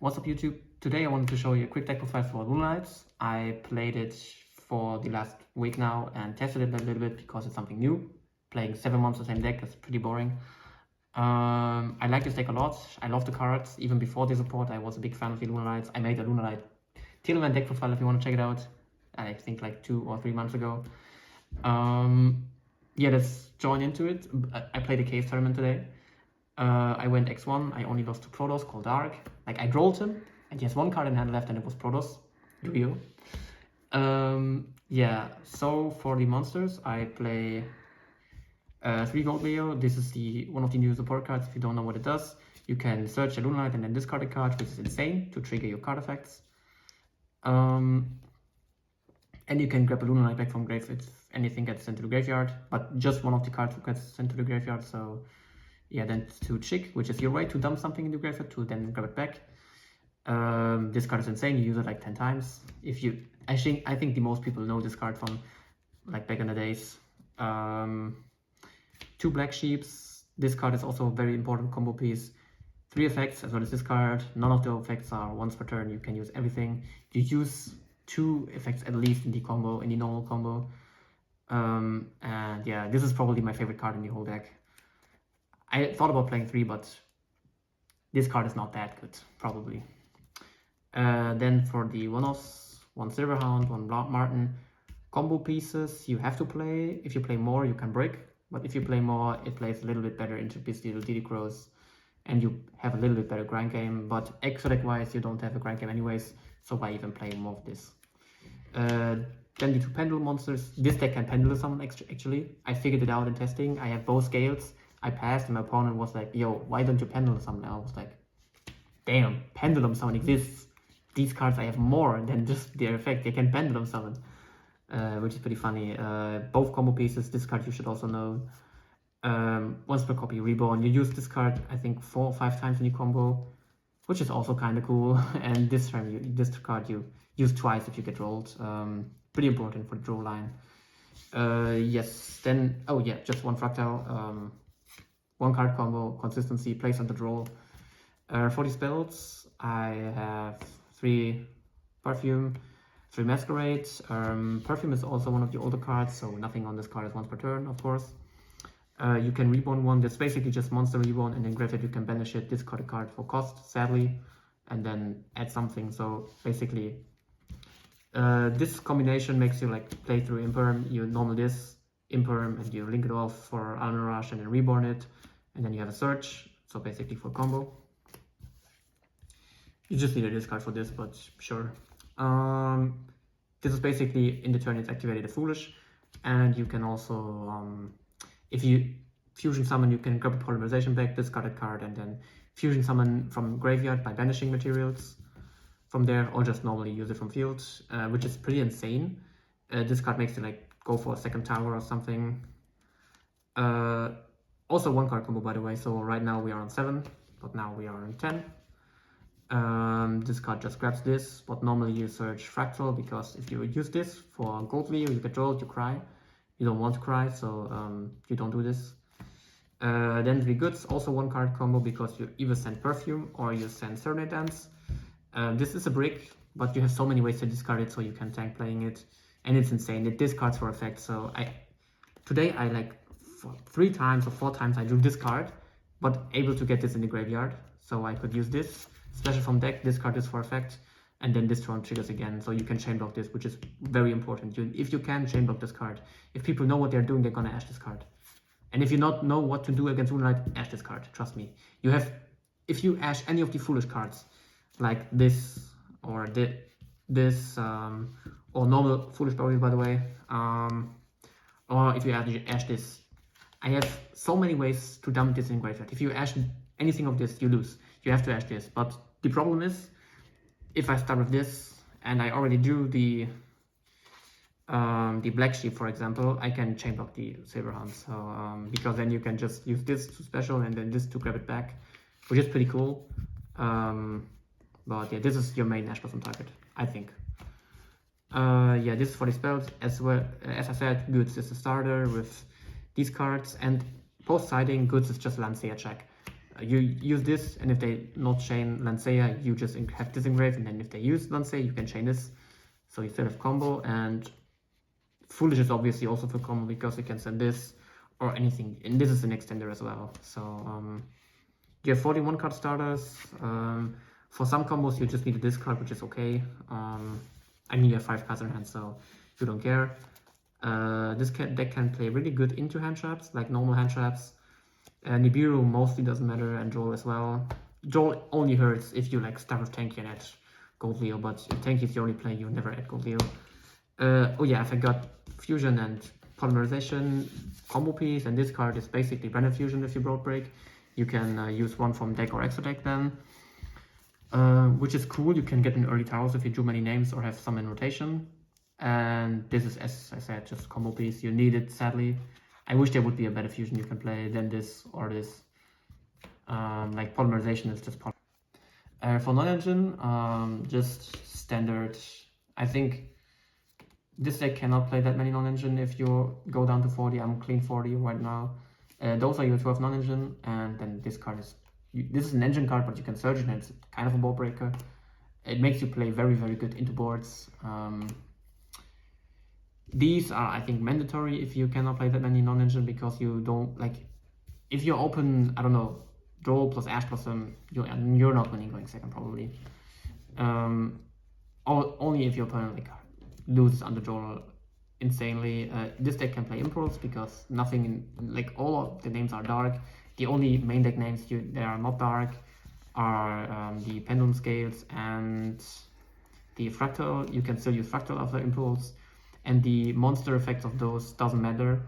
What's up YouTube? Today I wanted to show you a quick deck profile for Lunalight. I played it for the last week now and tested it a little bit because it's something new. Playing 7 months the same deck is pretty boring. I like this deck a lot. I love the cards. Even before the support I was a big fan of the Lunalights. I made a Lunalight Tailwind deck profile if you want to check it out. I think like 2 or 3 months ago. Yeah, let's join into it. I played a case tournament today. I went X1, I only lost to Protoss called Dark. Like, I rolled him, and he has 1 card in hand left, and it was Protoss. Real. Yeah, so for the monsters, I play 3 Gold Leo. This is one of the new support cards. If you don't know what it does, you can search a Lunalight and then discard a card, which is insane to trigger your card effects. And you can grab a Lunalight back from grave if anything gets sent to the graveyard, but just one of the cards gets sent to the graveyard, so yeah, then to Chick, which is your way to dump something in the graveyard to then grab it back. This card is insane. You use it like 10 times. I think the most people know this card from like back in the days. 2 Black Sheeps. This card is also a very important combo piece. 3 effects as well as this card. None of the effects are once per turn. You can use everything. You use 2 effects at least in the combo, in the normal combo. And yeah, this is probably my favorite card in the whole deck. I thought about playing 3, but this card is not that good, probably. Then for the one-offs, 1 Silverhound, 1 Martin. Combo pieces you have to play. If you play more, you can break. But if you play more, it plays a little bit better into Beasteel, DD Crows, and you have a little bit better grind game. But extra deck-wise, you don't have a grind game anyways, so why even play more of this? Then the 2 Pendulum monsters. This deck can Pendulum summon actually. I figured it out in testing. I have both scales. I passed and my opponent was like, yo, why don't you Pendulum summon? I was like, damn, Pendulum summon exists. These cards I have more than just their effect. They can Pendulum summon, which is pretty funny. Both combo pieces, this card you should also know. Once per copy, Reborn. You use this card, I think 4 or 5 times in your combo, which is also kind of cool. And this card you use twice if you get rolled. Pretty important for the draw line. Yes, then, oh yeah, just 1 Fractal. 1 card combo, consistency, place on the draw. For the spells, I have 3 Perfume, 3 Masquerade. Perfume is also one of the older cards, so nothing on this card is once per turn, of course. You can Reborn 1, that's basically just monster Reborn, and then graveyard you can banish it, discard a card for cost, sadly, and then add something. So basically, this combination makes you like play through Imperm, you normal this, Imperm, and you link it off for Almond Rush and then Reborn it, and then you have a search, so basically for combo. You just need a discard for this, but sure. This is basically in the turn it's activated a Foolish, and you can also, if you fusion summon, you can grab a Polymerization back, discard a card, and then fusion summon from graveyard by banishing materials from there, or just normally use it from field, which is pretty insane. This card makes you like go for a 2nd tower or something. Also 1 card combo, by the way, so right now we are on 7, but now we are on 10. This card just grabs this, but normally you search Fractal, because if you use this for Gold Leo, you get rolled, you cry. You don't want to cry, so you don't do this. Then 3 Goods, also 1 card combo, because you either send Perfume or you send Serenade Dance. This is a brick, but you have so many ways to discard it, so you can tank playing it, and it's insane. It discards for effect, so today I like 3 times or 4 times I drew this card, but able to get this in the graveyard, so I could use this, special from deck, discard this for effect, and then this turn triggers again, so you can chain block this, which is very important. If you can chain block this card, if people know what they're doing, they're gonna ash this card. And if you not know what to do against Lunalight, ash this card, trust me. If you ash any of the foolish cards, like this, or this, or normal foolish burial, by the way, or if you ash this, I have so many ways to dump this in graveyard. If you ash anything of this, you lose. You have to ash this. But the problem is, if I start with this, and I already drew the Black Sheep, for example, I can chain block the Silverhound. So, because then you can just use this to special, and then this to grab it back, which is pretty cool. But yeah, this is your main Ash Blossom target, I think. Yeah, this is for the spells as well. As I said, Goods is the starter with these cards, and post-siding, Goods is just Lancea check. You use this, and if they not chain Lancea, you just have this engraved, and then if they use Lancea, you can chain this. So you still have combo, and Foolish is obviously also for combo because you can send this or anything, and this is an extender as well. So you have 41 card starters. For some combos, you just need a discard, which is okay. I mean, you have 5 cards in hand, so you don't care. This deck can play really good into hand traps, like normal hand traps. Nibiru mostly doesn't matter, and Joel as well. Joel only hurts if you like start with Tanky and add Gold Leo, but if Tanky is the only play, you never add Gold Leo. Oh yeah, I forgot Fusion and Polymerization combo piece, and this card is basically Branded Fusion if you Broad Break. You can use one from deck or extra deck then, which is cool. You can get in early towers if you drew many names or have some in rotation. And this is, as I said, just combo piece. You need it, sadly. I wish there would be a better fusion you can play than this or this. Like Polymerization is just for non-engine, just standard. I think this deck cannot play that many non-engine if you go down to 40. I'm clean 40 right now. Those are your 12 non-engine, and then this card is... This is an engine card, but you can search it, and it's kind of a ball breaker. It makes you play very, very good into boards. These are, I think, mandatory if you cannot play that many non-engine, because you don't, like, if you open, I don't know, Joel plus Ash plus them, you're not winning going second, probably. Only if your opponent, like, loses under Joel insanely. This deck can play Impulse, because nothing, like, all of the names are dark. The only main deck names that are not dark are the Pendulum Scales and the Fractal. You can still use Fractal after Impulse. And the monster effects of those doesn't matter.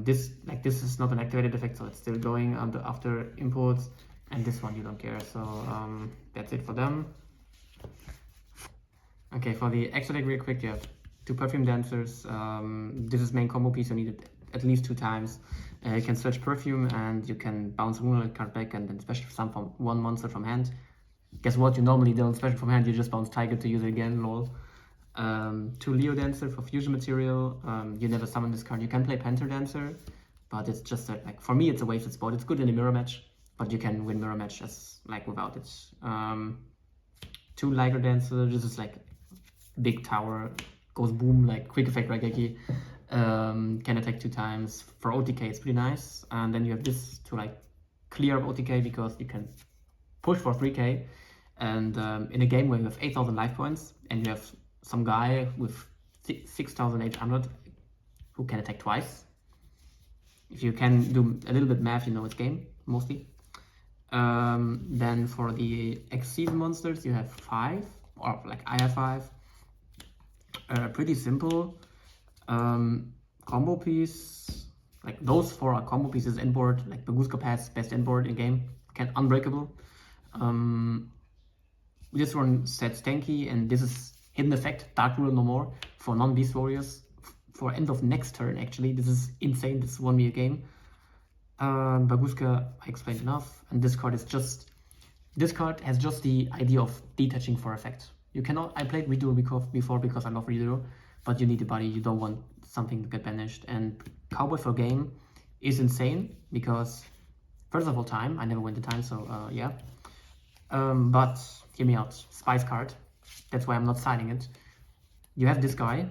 This is not an activated effect, so it's still going after Impulse. And this one you don't care, so that's it for them. Okay, for the extra deck real quick, you have 2 Perfume Dancers. This is main combo piece, you need it at least 2 times. You can search Perfume, and you can bounce Lunalight card back and then special summon from 1 monster from hand. Guess what, you normally don't special from hand, you just bounce Tiger to use it again, lol. 2 Leo Dancer for fusion material. You never summon this card. You can play Panther Dancer, but it's just like, for me it's a wasted spot. It's good in a mirror match, but you can win mirror match as like without it. 2 Liger Dancer. This is like big tower, goes boom, like quick effect Raigeki. Can attack 2 times. For OTK it's pretty nice. And then you have this to like clear up OTK, because you can push for 3k, and in a game where you have 8,000 life points and you have some guy with 6,800 who can attack twice. If you can do a little bit math, you know it's game, mostly. Then for the X-Season monsters, you have 5, or like I have 5. Pretty simple. Combo piece, like those 4 are combo pieces end board, like Baguska Pass, best end board in game, unbreakable. This one sets Tanky, and this is hidden effect, Dark Rule no more, for non-beast warriors, for end of next turn actually. This is insane, this is 1v a game. Baguska, I explained enough, and this card has just the idea of detaching for effect. You cannot, I played Redo before because I love Redo, but you need a body, you don't want something to get banished. And Cowboy for game is insane, because first of all time, I never win the time, so yeah. But hear me out, Spice card. That's why I'm not signing it. You have this guy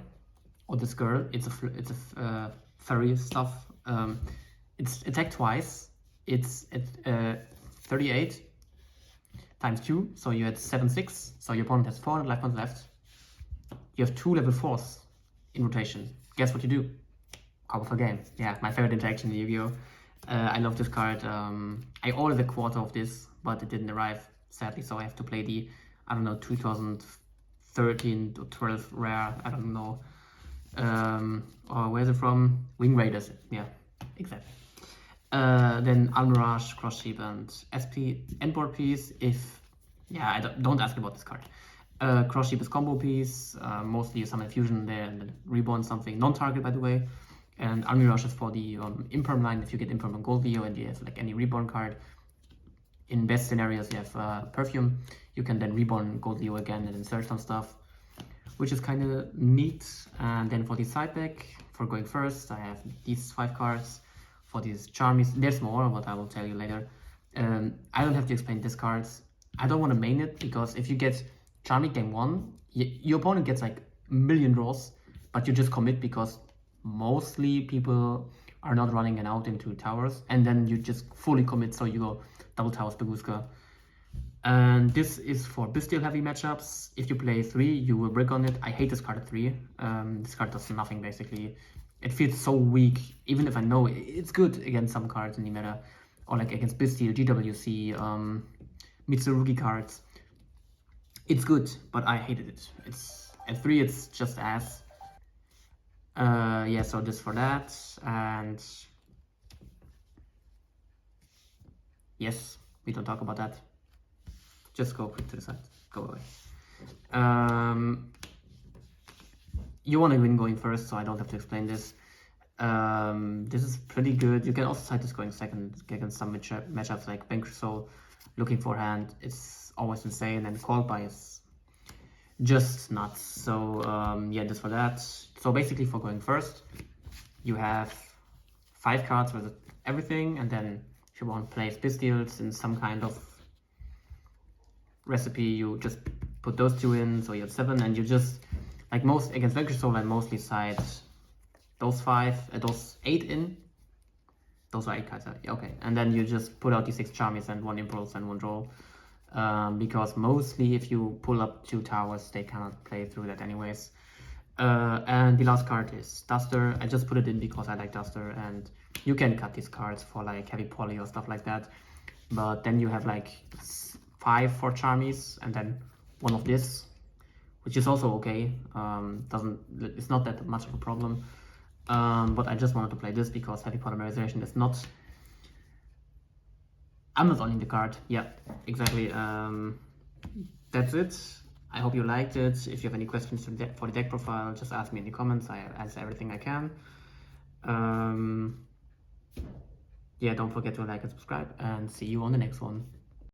or this girl. It's a furry stuff. It's attack twice. It's at 38 times 2. So you had 7/6. So your opponent has 400 life points left. You have 2 level 4s in rotation. Guess what you do? Cowboy for game. Yeah, my favorite interaction in Yu-Gi-Oh! I love this card. I ordered a quarter of this, but it didn't arrive, sadly. So I have to play the, I don't know, 2013 to 12 rare, I don't know. Or where's it from? Wing Raiders, yeah, exactly. Then Almirage, Cross Sheep, and SP endboard piece. I don't ask about this card. Cross Sheep is combo piece. Mostly you summon fusion there and then reborn something non-target, by the way. And Almirage is for the imperm line. If you get imperm on Gold Leo and you have like any reborn card, in best scenarios you have Perfume. You can then reborn Gold Leo again and insert some stuff, which is kind of neat. And then for the side deck, for going first, I have these 5 cards. For these Charmies, there's more, but I will tell you later. I don't have to explain discards. I don't want to main it, because if you get Charmy game 1, your opponent gets like a million draws, but you just commit because mostly people are not running an out into towers, and then you just fully commit, so you go double towers Baguska. And this is for Bestial heavy matchups. If you play 3, you will brick on it. I hate this card at 3. This card does nothing basically. It feels so weak, even if I know it's good against some cards in the meta, or like against Bestial, GWC, Mitsurugi cards. It's good, but I hated it. It's at 3, it's just ass. Yeah, so this for that, and yes, we don't talk about that. Just go quick to the side. Go away. You want to win going first, so I don't have to explain this. This is pretty good. You can also side this going second against some matchups like Bank Soul, looking for hand. It's always insane, and call by is just nuts. So yeah, this for that. So basically, for going first, you have 5 cards with everything, and then if you want to place Bestials in some kind of recipe, you just put those 2 in, so you have 7, and you just, like most against Vanquish Soul, I mostly side those 8 in. Those are 8 cards, yeah, okay. And then you just put out the 6 Charmies and 1 Impulse and 1 Draw. Because mostly if you pull up 2 towers, they cannot play through that anyways. And the last card is Duster. I just put it in because I like Duster, and you can cut these cards for like heavy poly or stuff like that. But then you have like 5 for Charmies, and then 1 of this, which is also okay. It's not that much of a problem. But I just wanted to play this because heavy polymerization is not. I'm not owning the card. Yeah, exactly. That's it. I hope you liked it. If you have any questions for the deck profile, just ask me in the comments. I answer everything I can. Yeah, don't forget to like and subscribe, and see you on the next one.